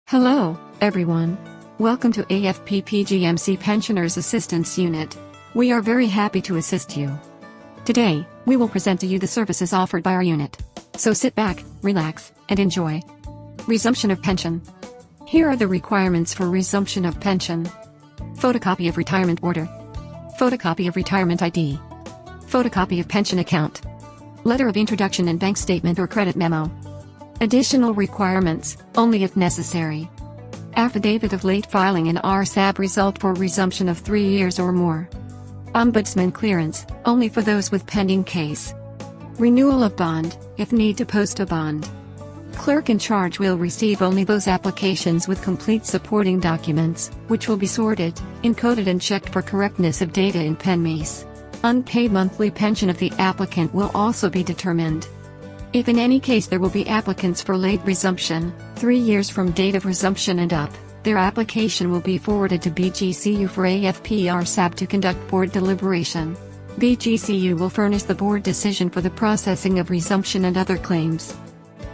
Hello, everyone. Welcome to AFP-PGMC Pensioners Assistance Unit. We are very happy to assist you. Today, we will present to you the services offered by our unit. So sit back, relax, and enjoy. Resumption of pension. Here are the requirements for resumption of pension. Photocopy of retirement order. Photocopy of retirement ID. Photocopy of pension account. Letter of introduction and bank statement or credit memo. Additional requirements, only if necessary. Affidavit of late filing in RSAB result for resumption of 3 years or more. Ombudsman clearance, only for those with pending case. Renewal of bond, if need to post a bond. Clerk in charge will receive only those applications with complete supporting documents, which will be sorted, encoded and checked for correctness of data in PENMES. Unpaid monthly pension of the applicant will also be determined. If in any case there will be applicants for late resumption, 3 years from date of resumption and up, their application will be forwarded to BGCU for AFP-RSAB to conduct board deliberation. BGCU will furnish the board decision for the processing of resumption and other claims.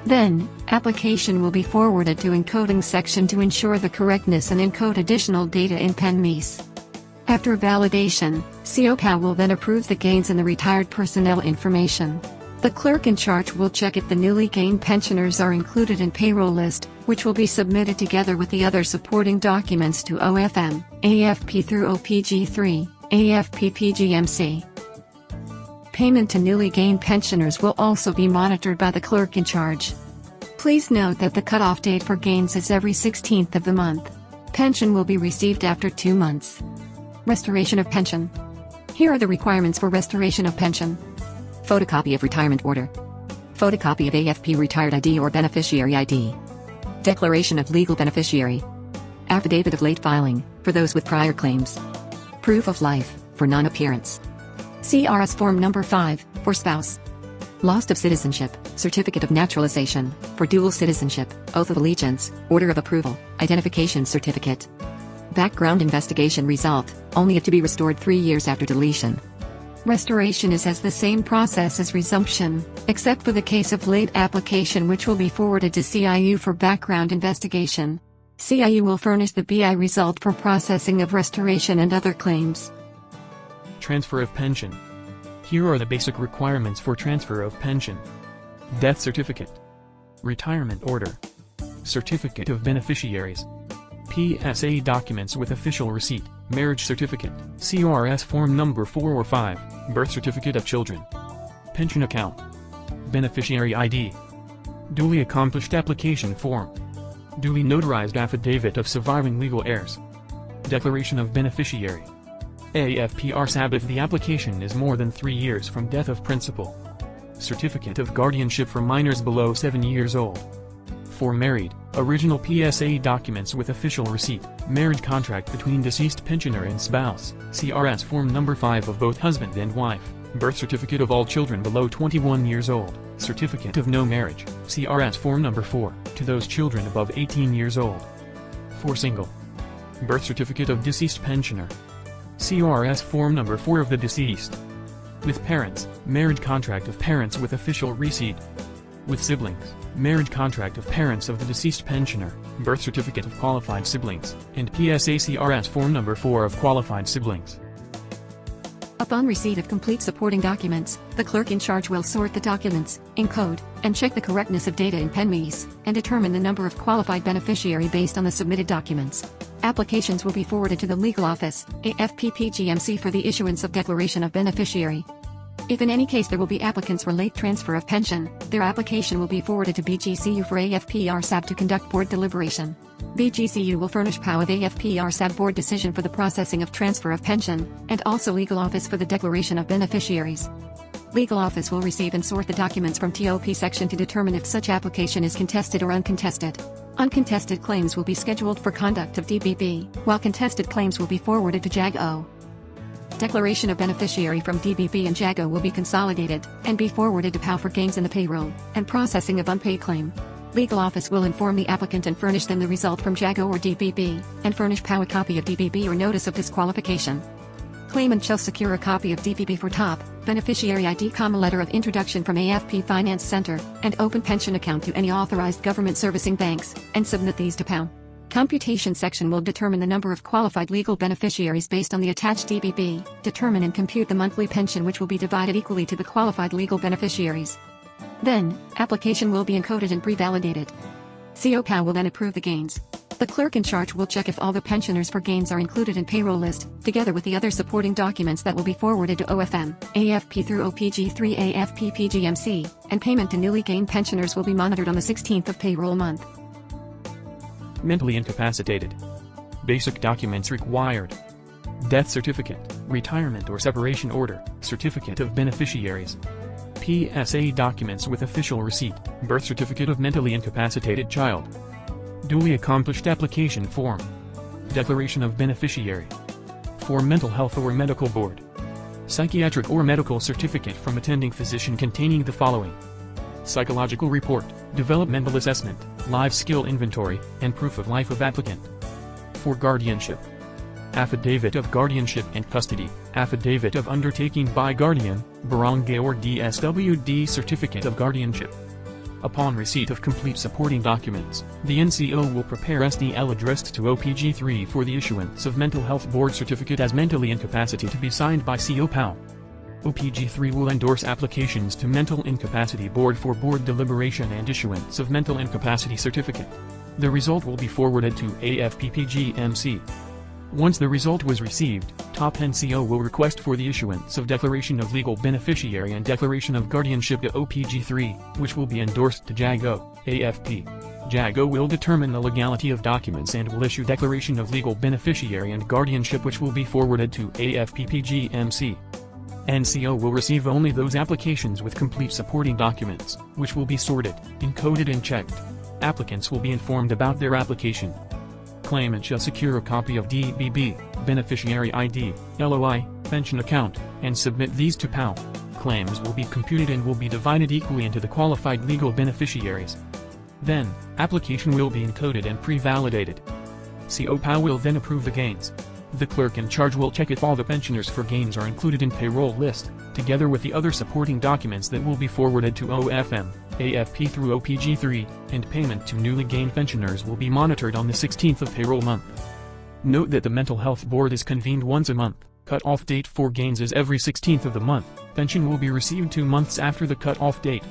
Then, application will be forwarded to encoding section to ensure the correctness and encode additional data in PENMES. After validation, PAU will then approve the gains in the retired personnel information. The clerk in charge will check if the newly gained pensioners are included in payroll list, which will be submitted together with the other supporting documents to OFM, AFP through OPG3, AFP-PGMC. Payment to newly gained pensioners will also be monitored by the clerk in charge. Please note that the cutoff date for gains is every 16th of the month. Pension will be received after 2 months. Restoration of pension. Here are the requirements for restoration of pension. Photocopy of retirement order. Photocopy of AFP retired ID or beneficiary ID. Declaration of legal beneficiary. Affidavit of late filing, for those with prior claims. Proof of life, for non-appearance. CRS Form Number 5, for spouse. Loss of citizenship, Certificate of Naturalization, for dual citizenship, Oath of Allegiance, Order of Approval, Identification Certificate. Background investigation result, only if to be restored 3 years after deletion. Restoration is as the same process as resumption, except for the case of late application, which will be forwarded to CIU for background investigation. CIU will furnish the BI result for processing of restoration and other claims. Transfer of pension. Here are the basic requirements for transfer of pension. Death certificate. Retirement order. Certificate of beneficiaries. PSA documents with official receipt, marriage certificate, CRS form number 4 or 5, birth certificate of children. Pension account. Beneficiary ID. Duly accomplished application form. Duly notarized affidavit of surviving legal heirs. Declaration of beneficiary. AFP-RSAB if the application is more than 3 years from death of principal. Certificate of guardianship for minors below 7 years old. For married, original PSA documents with official receipt, marriage contract between deceased pensioner and spouse, CRS form number 5 of both husband and wife, birth certificate of all children below 21 years old, certificate of no marriage, CRS form number 4, to those children above 18 years old. For single, birth certificate of deceased pensioner, CRS form number 4 of the deceased. With parents, marriage contract of parents with official receipt. With siblings, marriage contract of parents of the deceased pensioner, birth certificate of qualified siblings, and PSA CRS form number 4 of qualified siblings. Upon receipt of complete supporting documents, the clerk in charge will sort the documents, encode, and check the correctness of data in PENMES, and determine the number of qualified beneficiary based on the submitted documents. Applications will be forwarded to the legal office, AFP-PGMC for the issuance of declaration of beneficiary. If in any case there will be applicants for late transfer of pension, their application will be forwarded to BGCU for AFP-RSAB to conduct board deliberation. BGCU will furnish PAU of AFP-RSAB board decision for the processing of transfer of pension, and also legal office for the declaration of beneficiaries. Legal office will receive and sort the documents from TOP section to determine if such application is contested or uncontested. Uncontested claims will be scheduled for conduct of DBB, while contested claims will be forwarded to JAG-O. Declaration of beneficiary from DBB and JAG-O will be consolidated, and be forwarded to PAU for gains in the payroll, and processing of unpaid claim. Legal office will inform the applicant and furnish them the result from JAG-O or DBB, and furnish PAU a copy of DBB or notice of disqualification. Claimant shall secure a copy of DBB for top, beneficiary ID, letter of introduction from AFP Finance Center, and open pension account to any authorized government servicing banks, and submit these to PAU. Computation section will determine the number of qualified legal beneficiaries based on the attached DBB, determine and compute the monthly pension which will be divided equally to the qualified legal beneficiaries. Then, application will be encoded and pre-validated. PAU will then approve the gains. The clerk in charge will check if all the pensioners for gains are included in payroll list, together with the other supporting documents that will be forwarded to OFM, AFP through OPG3 AFP PGMC, and payment to newly gained pensioners will be monitored on the 16th of payroll month. Mentally incapacitated. Basic documents required. Death certificate, retirement or separation order, certificate of beneficiaries. PSA documents with official receipt, birth certificate of mentally incapacitated child. Duly accomplished application form. Declaration of beneficiary. For mental health or medical board. Psychiatric or medical certificate from attending physician containing the following: psychological report, developmental assessment, life skill inventory, and proof of life of applicant. For guardianship. Affidavit of guardianship and custody, affidavit of undertaking by guardian, barangay or DSWD certificate of guardianship. Upon receipt of complete supporting documents, the NCO will prepare SDL addressed to OPG3 for the issuance of mental health board certificate as mentally incapacity to be signed by PAU. OPG3 will endorse applications to mental incapacity board for board deliberation and issuance of mental incapacity certificate. The result will be forwarded to AFPPGMC. Once the result was received, top NCO will request for the issuance of Declaration of Legal Beneficiary and Declaration of Guardianship to OPG3, which will be endorsed to JAGO, AFP. JAGO will determine the legality of documents and will issue Declaration of Legal Beneficiary and Guardianship which will be forwarded to AFPPGMC. NCO will receive only those applications with complete supporting documents, which will be sorted, encoded and checked. Applicants will be informed about their application. Claimant shall secure a copy of DBB, beneficiary ID, LOI, pension account, and submit these to PAU. Claims will be computed and will be divided equally into the qualified legal beneficiaries. Then, application will be encoded and pre-validated. PAU will then approve the gains. The clerk in charge will check if all the pensioners for gains are included in payroll list, together with the other supporting documents that will be forwarded to OFM, AFP through OPG3, and payment to newly gained pensioners will be monitored on the 16th of payroll month. Note that the Mental Health Board is convened once a month. Cut-off date for gains is every 16th of the month. Pension will be received 2 months after the cut-off date.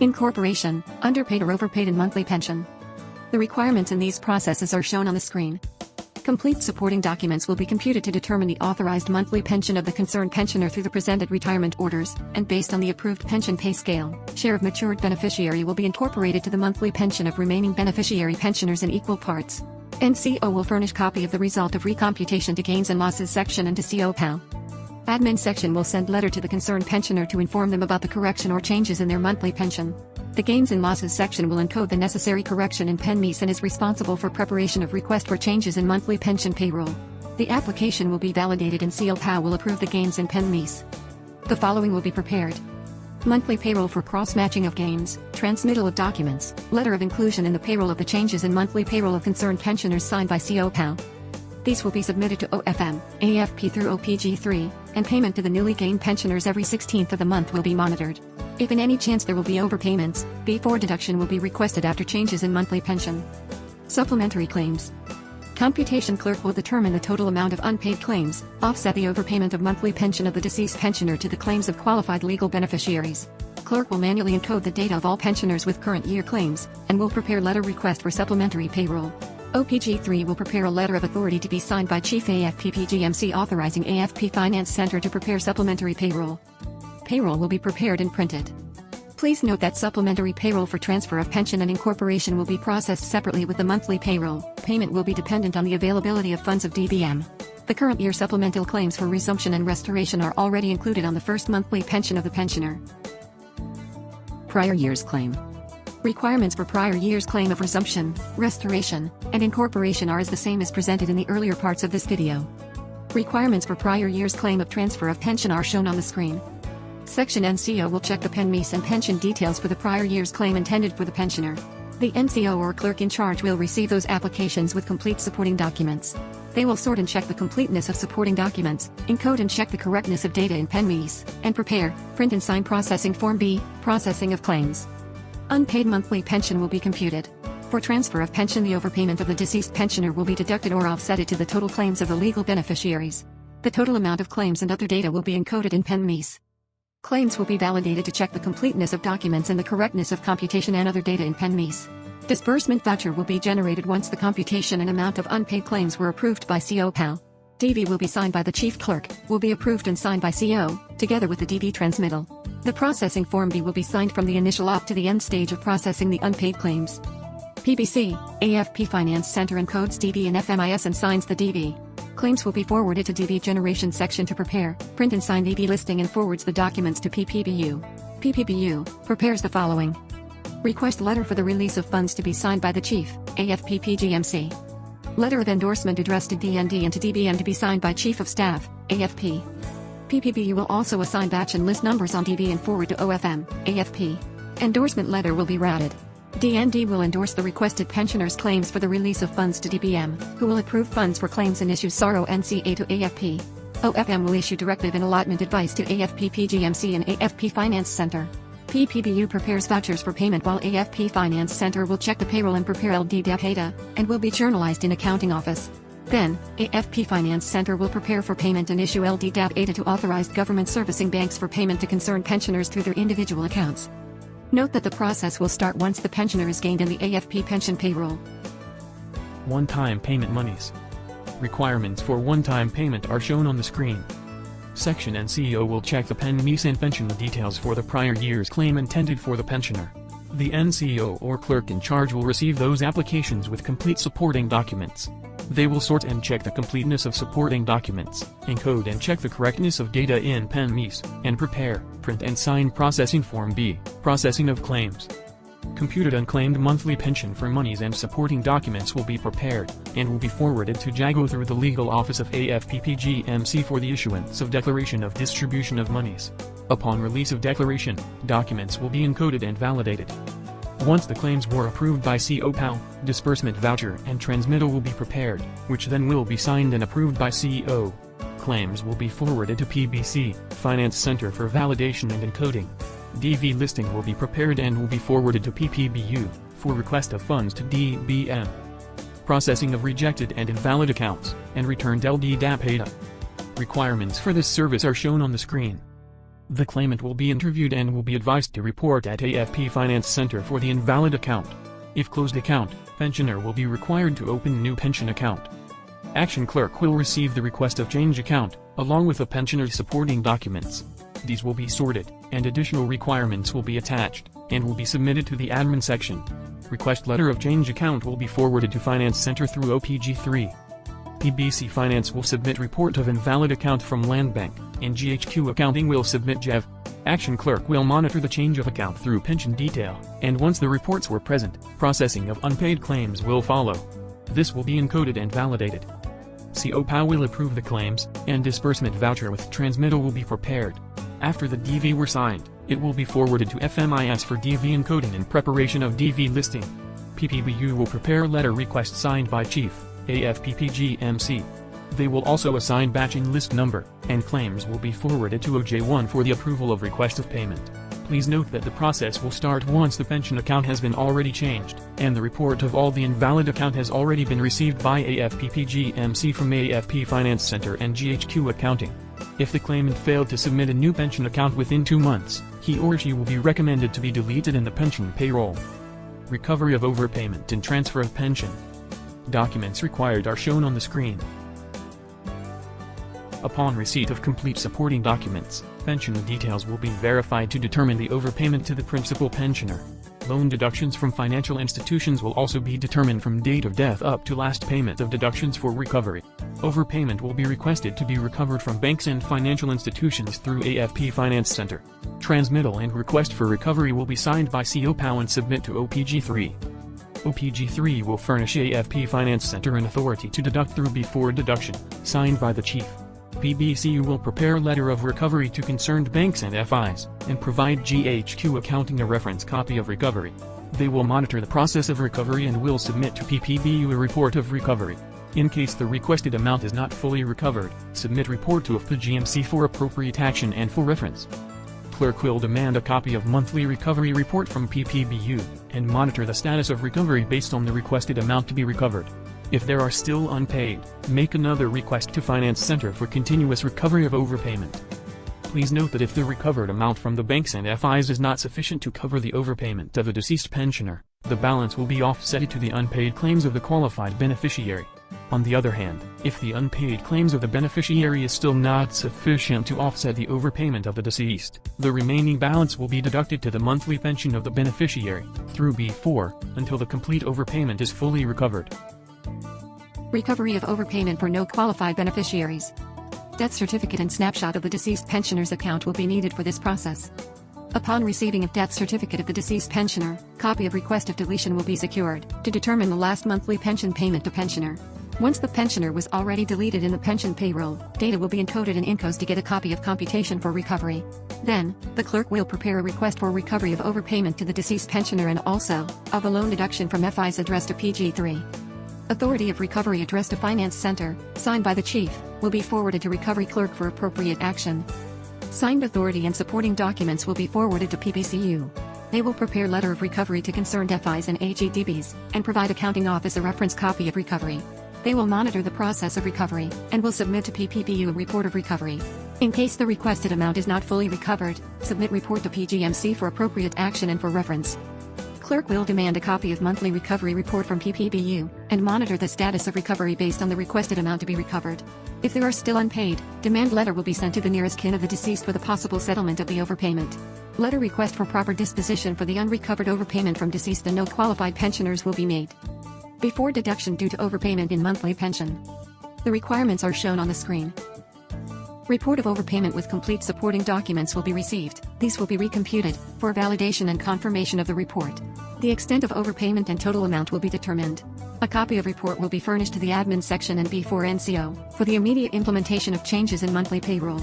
Incorporation, underpaid or overpaid in monthly pension. The requirements in these processes are shown on the screen. Complete supporting documents will be computed to determine the authorized monthly pension of the concerned pensioner through the presented retirement orders, and based on the approved pension pay scale, share of matured beneficiary will be incorporated to the monthly pension of remaining beneficiary pensioners in equal parts. NCO will furnish copy of the result of recomputation to Gains and Losses section and to PAU. Admin section will send letter to the concerned pensioner to inform them about the correction or changes in their monthly pension. The Gains and Losses section will encode the necessary correction in PENMIS and is responsible for preparation of request for changes in monthly pension payroll. The application will be validated and PAU will approve the gains in PENMIS. The following will be prepared: monthly payroll for cross-matching of gains, transmittal of documents, letter of inclusion in the payroll of the changes in monthly payroll of concerned pensioners signed by PAU. These will be submitted to OFM, AFP through OPG3, and payment to the newly gained pensioners every 16th of the month will be monitored. If in any chance there will be overpayments, B4 deduction will be requested after changes in monthly pension. Supplementary claims. Computation clerk will determine the total amount of unpaid claims, offset the overpayment of monthly pension of the deceased pensioner to the claims of qualified legal beneficiaries. Clerk will manually encode the data of all pensioners with current year claims, and will prepare letter request for supplementary payroll. OPG3 will prepare a letter of authority to be signed by Chief AFPPGMC authorizing AFP Finance Center to prepare supplementary payroll. Payroll will be prepared and printed. Please note that supplementary payroll for transfer of pension and incorporation will be processed separately with the monthly payroll. Payment will be dependent on the availability of funds of DBM. The current year supplemental claims for resumption and restoration are already included on the first monthly pension of the pensioner. Prior year's claim. Requirements for prior year's claim of resumption, restoration, and incorporation are as the same as presented in the earlier parts of this video. Requirements for prior year's claim of transfer of pension are shown on the screen. Section NCO will check the PENMIS and pension details for the prior year's claim intended for the pensioner. The NCO or clerk in charge will receive those applications with complete supporting documents. They will sort and check the completeness of supporting documents, encode and check the correctness of data in PENMIS, and prepare, print and sign Processing Form B, Processing of Claims. Unpaid monthly pension will be computed. For transfer of pension, the overpayment of the deceased pensioner will be deducted or offsetted to the total claims of the legal beneficiaries. The total amount of claims and other data will be encoded in PENMIS. Claims will be validated to check the completeness of documents and the correctness of computation and other data in PENMIS. Disbursement voucher will be generated once the computation and amount of unpaid claims were approved by PAU. DV will be signed by the chief clerk, will be approved and signed by CO, together with the DV transmittal. The processing form B will be signed from the initial op to the end stage of processing the unpaid claims. PBC, AFP Finance Center encodes DV and FMIS and signs the DV. Claims will be forwarded to DV Generation Section to prepare, print and sign DV listing and forwards the documents to PPBU. PPBU prepares the following. Request letter for the release of funds to be signed by the Chief, AFP PGMC. Letter of endorsement addressed to DND and to DBM to be signed by Chief of Staff, AFP. PPBU will also assign batch and list numbers on DV and forward to OFM, AFP. Endorsement letter will be routed. DND will endorse the requested pensioner's claims for the release of funds to DBM, who will approve funds for claims and issue SARO NCA to AFP. OFM will issue directive and allotment advice to AFP PGMC and AFP Finance Center. PPBU prepares vouchers for payment while AFP Finance Center will check the payroll and prepare LDDAP data, and will be journalized in accounting office. Then, AFP Finance Center will prepare for payment and issue LDDAP data to authorized government servicing banks for payment to concerned pensioners through their individual accounts. Note that the process will start once the pensioner is gained in the AFP pension payroll. One-time payment monies. Requirements for one-time payment are shown on the screen. Section NCO will check the PENMIS and pension details for the prior year's claim intended for the pensioner. The NCO or clerk in charge will receive those applications with complete supporting documents. They will sort and check the completeness of supporting documents, encode and check the correctness of data in PENMIS, and prepare, print and sign Processing Form B, Processing of Claims. Computed unclaimed monthly pension for monies and supporting documents will be prepared, and will be forwarded to JAGO through the legal office of AFPPGMC for the issuance of declaration of distribution of monies. Upon release of declaration, documents will be encoded and validated. Once the claims were approved by PAU, disbursement voucher and transmittal will be prepared, which then will be signed and approved by CO. Claims will be forwarded to PBC, Finance Center for validation and encoding. DV listing will be prepared and will be forwarded to PPBU, for request of funds to DBM. Processing of rejected and invalid accounts, and returned LDDAP data. Requirements for this service are shown on the screen. The claimant will be interviewed and will be advised to report at AFP Finance Center for the invalid account. If closed account, pensioner will be required to open new pension account. Action clerk will receive the request of change account, along with the pensioner's supporting documents. These will be sorted, and additional requirements will be attached, and will be submitted to the admin section. Request letter of change account will be forwarded to Finance Center through OPG3. PBC Finance will submit report of invalid account from Land Bank, and GHQ Accounting will submit JEV. Action clerk will monitor the change of account through pension detail, and once the reports were present, processing of unpaid claims will follow. This will be encoded and validated. PAU will approve the claims, and disbursement voucher with transmittal will be prepared. After the DV were signed, it will be forwarded to FMIS for DV encoding and preparation of DV listing. PPBU will prepare letter request signed by Chief, AFPPGMC. They will also assign batch and list number, and claims will be forwarded to OJ1 for the approval of request of payment. Please note that the process will start once the pension account has been already changed, and the report of all the invalid account has already been received by AFPPGMC from AFP Finance Center and GHQ Accounting. If the claimant failed to submit a new pension account within 2 months, he or she will be recommended to be deleted in the pension payroll. Recovery of overpayment and transfer of pension. Documents required are shown on the screen. Upon receipt of complete supporting documents, pension details will be verified to determine the overpayment to the principal pensioner. Loan deductions from financial institutions will also be determined from date of death up to last payment of deductions for recovery. Overpayment will be requested to be recovered from banks and financial institutions through AFP Finance Center. Transmittal and request for recovery will be signed by PAU and submit to OPG3. OPG3 will furnish AFP Finance Center an authority to deduct through before deduction, signed by the Chief. PBCU will prepare letter of recovery to concerned banks and FIs, and provide GHQ Accounting a reference copy of recovery. They will monitor the process of recovery and will submit to PPBU a report of recovery. In case the requested amount is not fully recovered, submit report to AFPGMC for appropriate action and for reference. clerk will demand a copy of monthly recovery report from PPBU, and monitor the status of recovery based on the requested amount to be recovered. If there are still unpaid, make another request to Finance Center for continuous recovery of overpayment. Please note that if the recovered amount from the banks and FIs is not sufficient to cover the overpayment of a deceased pensioner, the balance will be offsetted to the unpaid claims of the qualified beneficiary. On the other hand, if the unpaid claims of the beneficiary is still not sufficient to offset the overpayment of the deceased, the remaining balance will be deducted to the monthly pension of the beneficiary, through B4, until the complete overpayment is fully recovered. Recovery of overpayment for no qualified beneficiaries. Death certificate and snapshot of the deceased pensioner's account will be needed for this process. Upon receiving of death certificate of the deceased pensioner, copy of request of deletion will be secured to determine the last monthly pension payment to pensioner. Once the pensioner was already deleted in the pension payroll, data will be encoded in Incos to get a copy of computation for recovery. Then, the clerk will prepare a request for recovery of overpayment to the deceased pensioner and also of a loan deduction from FI's address to PG3. Authority of recovery addressed to Finance Center, signed by the Chief, will be forwarded to Recovery Clerk for appropriate action. Signed authority and supporting documents will be forwarded to PPCU. They will prepare letter of recovery to concerned FIs and AGDBs, and provide accounting office a reference copy of recovery. They will monitor the process of recovery, and will submit to PPBU a report of recovery. In case the requested amount is not fully recovered, submit report to PGMC for appropriate action and for reference. Clerk will demand a copy of monthly recovery report from PPBU, and monitor the status of recovery based on the requested amount to be recovered. If there are still unpaid, demand letter will be sent to the nearest kin of the deceased with a possible settlement of the overpayment. Letter request for proper disposition for the unrecovered overpayment from deceased and no qualified pensioners will be made. Before deduction due to overpayment in monthly pension. The requirements are shown on the screen. Report of overpayment with complete supporting documents will be received. These will be recomputed for validation and confirmation of the report. The extent of overpayment and total amount will be determined. A copy of report will be furnished to the admin section and B4 NCO for the immediate implementation of changes in monthly payroll.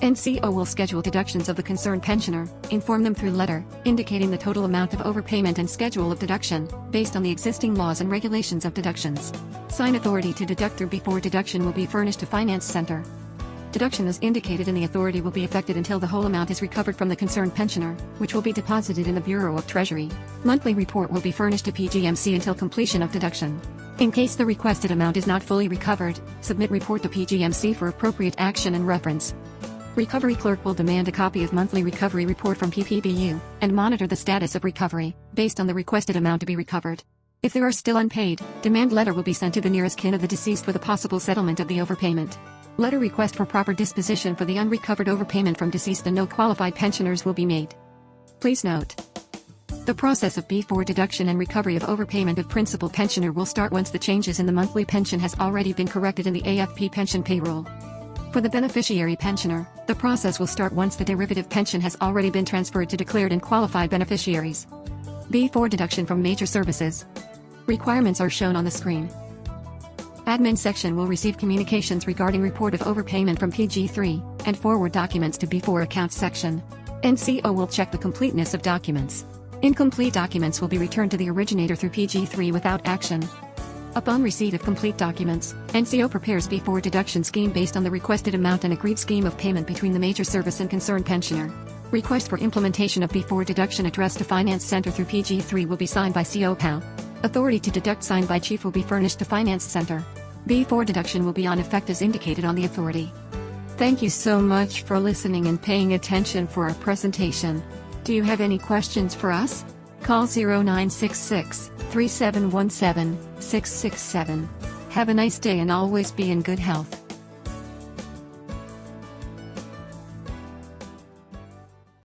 NCO will schedule deductions of the concerned pensioner, inform them through letter, indicating the total amount of overpayment and schedule of deduction, based on the existing laws and regulations of deductions. Sign authority to deduct through before deduction will be furnished to Finance Center. Deduction as indicated in the authority will be effected until the whole amount is recovered from the concerned pensioner, which will be deposited in the Bureau of Treasury. Monthly report will be furnished to PGMC until completion of deduction. In case the requested amount is not fully recovered, submit report to PGMC for appropriate action and reference. Recovery clerk will demand a copy of monthly recovery report from PPBU, and monitor the status of recovery, based on the requested amount to be recovered. If there are still unpaid, demand letter will be sent to the nearest kin of the deceased with a possible settlement of the overpayment. Letter request for proper disposition for the unrecovered overpayment from deceased and no qualified pensioners will be made. Please note, the process of B4 deduction and recovery of overpayment of principal pensioner will start once the changes in the monthly pension has already been corrected in the AFP pension payroll. For the beneficiary pensioner, the process will start once the derivative pension has already been transferred to declared and qualified beneficiaries. B4 deduction from major services. Requirements are shown on the screen. Admin section will receive communications regarding report of overpayment from PG3, and forward documents to B4 accounts section. NCO will check the completeness of documents. Incomplete documents will be returned to the originator through PG3 without action. Upon receipt of complete documents, NCO prepares B4 deduction scheme based on the requested amount and agreed scheme of payment between the major service and concerned pensioner. Request for implementation of B4 deduction addressed to Finance Center through PG3 will be signed by PAU. Authority to deduct signed by Chief will be furnished to Finance Center. B4 deduction will be on effect as indicated on the authority. Thank you so much for listening and paying attention for our presentation. Do you have any questions for us? Call 0966 3717 667. Have a nice day and always be in good health.